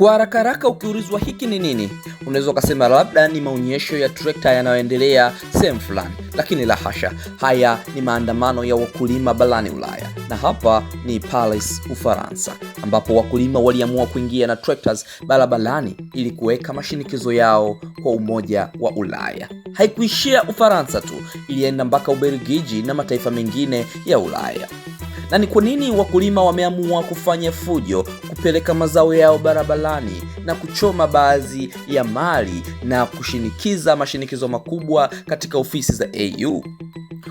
Kwa haraka haraka ukiulizwa hiki ni nini, unaweza ukasema labda ni maonyesho ya trekta yanayoendelea sehemu fulani, lakini la hasha. Haya ni maandamano ya wakulima barani Ulaya, na hapa ni Paris, Ufaransa, ambapo wakulima waliamua kuingia na tractors barabarani ili kuweka mashinikizo yao kwa umoja wa Ulaya. Haikuishia Ufaransa tu, ilienda mpaka Ubelgiji na mataifa mengine ya Ulaya. Na ni kwa nini wakulima wameamua kufanya fujo, kupeleka mazao yao barabarani na kuchoma baadhi ya mali na kushinikiza mashinikizo makubwa katika ofisi za EU?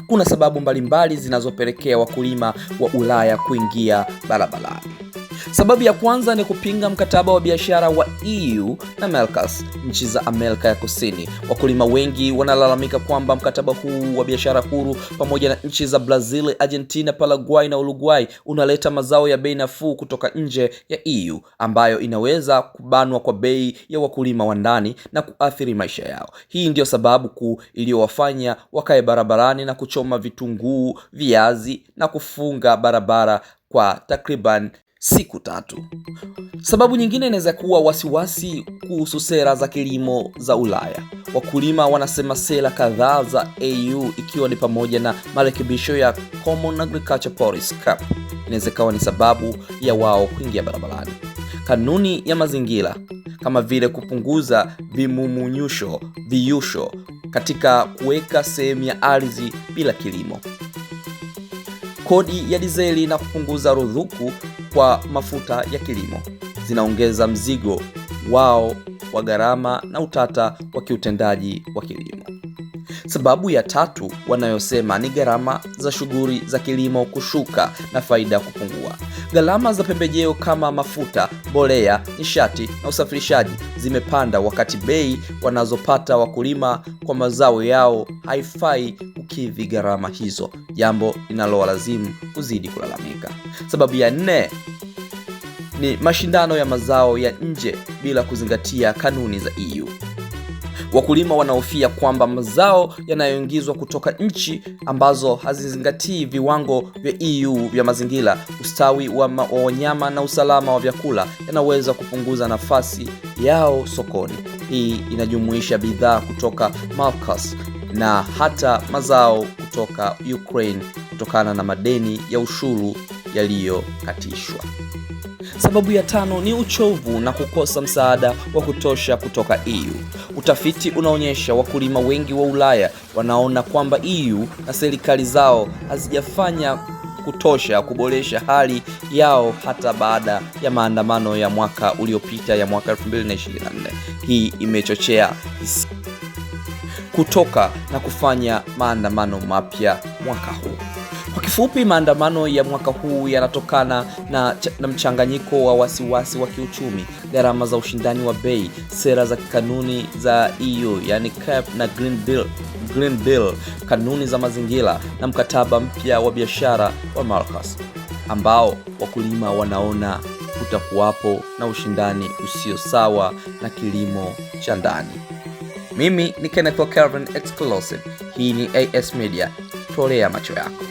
Kuna sababu mbalimbali zinazopelekea wakulima wa Ulaya kuingia barabarani. Sababu ya kwanza ni kupinga mkataba wa biashara wa EU na Mercosur, nchi za Amerika ya Kusini. Wakulima wengi wanalalamika kwamba mkataba huu wa biashara huru pamoja na nchi za Brazil, Argentina, Paraguay na Uruguay unaleta mazao ya bei nafuu kutoka nje ya EU, ambayo inaweza kubanwa kwa bei ya wakulima wa ndani na kuathiri maisha yao. Hii ndio sababu kuu iliyowafanya wakae barabarani na kuchoma vitunguu, viazi na kufunga barabara kwa takriban siku 3. Sababu nyingine inaweza kuwa wasiwasi kuhusu sera za kilimo za Ulaya. Wakulima wanasema sera kadhaa za EU, ikiwa ni pamoja na marekebisho ya Common Agricultural Policy CAP, inaweza kuwa ni sababu ya wao kuingia barabarani. Kanuni ya mazingira kama vile kupunguza viyusho katika kuweka sehemu ya ardhi bila kilimo, kodi ya dizeli na kupunguza ruzuku kwa mafuta ya kilimo zinaongeza mzigo wao wa gharama na utata wa kiutendaji wa kilimo. Sababu ya 3 wanayosema ni gharama za shughuli za kilimo kushuka na faida kupungua. Gharama za pembejeo kama mafuta, mbolea, nishati na usafirishaji zimepanda, wakati bei wanazopata wakulima kwa mazao yao haifai kukidhi gharama hizo, jambo linalowalazimu kuzidi kulalamika. Sababu ya 4 ni mashindano ya mazao ya nje bila kuzingatia kanuni za EU. Wakulima wanahofia kwamba mazao yanayoingizwa kutoka nchi ambazo hazizingatii viwango vya EU vya mazingira, ustawi wa wanyama na usalama wa vyakula yanaweza kupunguza nafasi yao sokoni. Hii inajumuisha bidhaa kutoka Mercosur na hata mazao kutoka Ukraine kutokana na madeni ya ushuru yaliyokatishwa. Sababu ya 5 ni uchovu na kukosa msaada wa kutosha kutoka EU. Utafiti unaonyesha wakulima wengi wa Ulaya wanaona kwamba EU na serikali zao hazijafanya kutosha kuboresha hali yao hata baada ya maandamano ya mwaka uliopita ya mwaka 2024. Hii imechochea kutoka na kufanya maandamano mapya mwaka huu. Kwa kifupi, maandamano ya mwaka huu yanatokana na mchanganyiko wa wasiwasi wa kiuchumi, gharama za ushindani wa bei, sera za kanuni za EU yani CAP na Green Deal, kanuni za mazingira na mkataba mpya wa biashara wa Mercosur, ambao wakulima wanaona kutakuwapo na ushindani usio sawa na kilimo cha ndani. Mimi ni Kenneth Calvin Exclusive. Hii ni AS Media. Tolea macho yako.